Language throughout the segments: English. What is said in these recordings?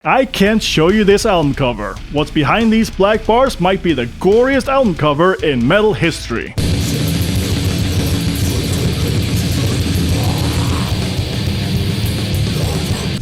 I can't show you this album cover. What's behind these black bars might be the goriest album cover in metal history.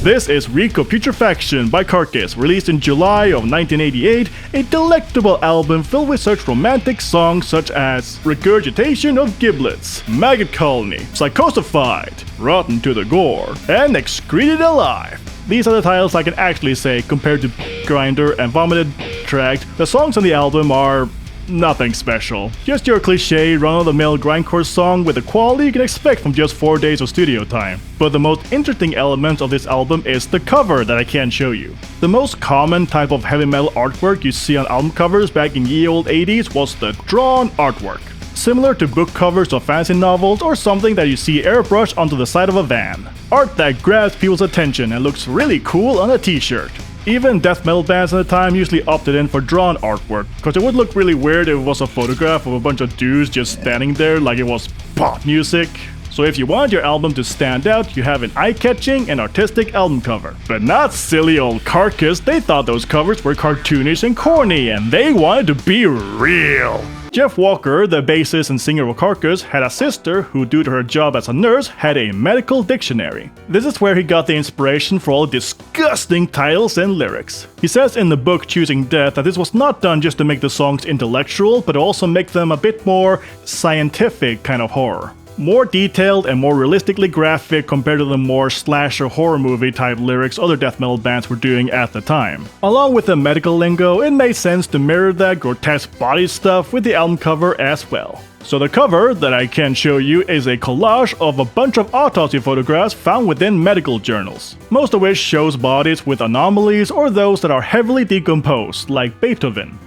This is Reek of Putrefaction by Carcass, released in July of 1988, a delectable album filled with such romantic songs such as Regurgitation of Giblets, Maggot Colony, Psychosified, Rotten to the Gore, and Excreted Alive. These are the titles I can actually say compared to Grinder and Vomited Tract. The songs on the album are nothing special. Just your cliche run-of-the-mill grindcore song with the quality you can expect from just 4 days of studio time. But the most interesting element of this album is the cover that I can't show you. The most common type of heavy metal artwork you see on album covers back in ye old 80s was the drawn artwork. Similar to book covers of fantasy novels or something that you see airbrushed onto the side of a van. Art that grabs people's attention and looks really cool on a t-shirt. Even death metal bands at the time usually opted in for drawn artwork, because it would look really weird if it was a photograph of a bunch of dudes just standing there like it was pop music. So if you want your album to stand out, you have an eye-catching and artistic album cover. But not silly old Carcass, they thought those covers were cartoonish and corny, and they wanted to be real. Jeff Walker, the bassist and singer of Carcass, had a sister who, due to her job as a nurse, had a medical dictionary. This is where he got the inspiration for all the disgusting titles and lyrics. He says in the book Choosing Death that this was not done just to make the songs intellectual, but also make them a bit more scientific kind of horror. More detailed and more realistically graphic compared to the more slasher horror movie type lyrics other death metal bands were doing at the time. Along with the medical lingo, it made sense to mirror that grotesque body stuff with the album cover as well. So the cover that I can show you is a collage of a bunch of autopsy photographs found within medical journals, most of which shows bodies with anomalies or those that are heavily decomposed, like Beethoven,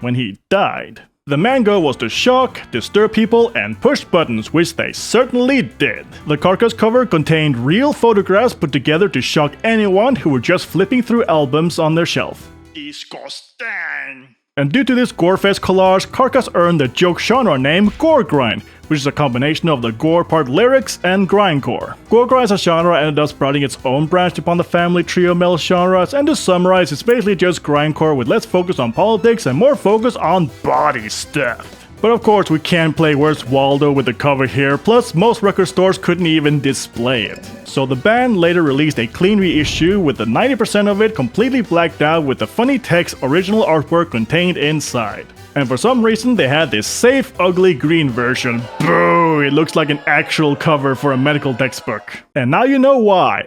when he died. The main goal was to shock, disturb people, and push buttons, which they certainly did. The Carcass cover contained real photographs put together to shock anyone who were just flipping through albums on their shelf. Disgusting! And due to this gorefest collage, Carcass earned the joke genre name Goregrind, which is a combination of the gore part lyrics and grindcore. Goregrind as a genre ended up sprouting its own branch upon the family trio metal genres, and to summarize, it's basically just grindcore with less focus on politics and more focus on body stuff. But of course we can't play Where's Waldo with the cover here, plus most record stores couldn't even display it. So the band later released a clean reissue with the 90% of it completely blacked out with the funny text original artwork contained inside. And for some reason they had this safe, ugly green version. Boo! It looks like an actual cover for a medical textbook. And now you know why.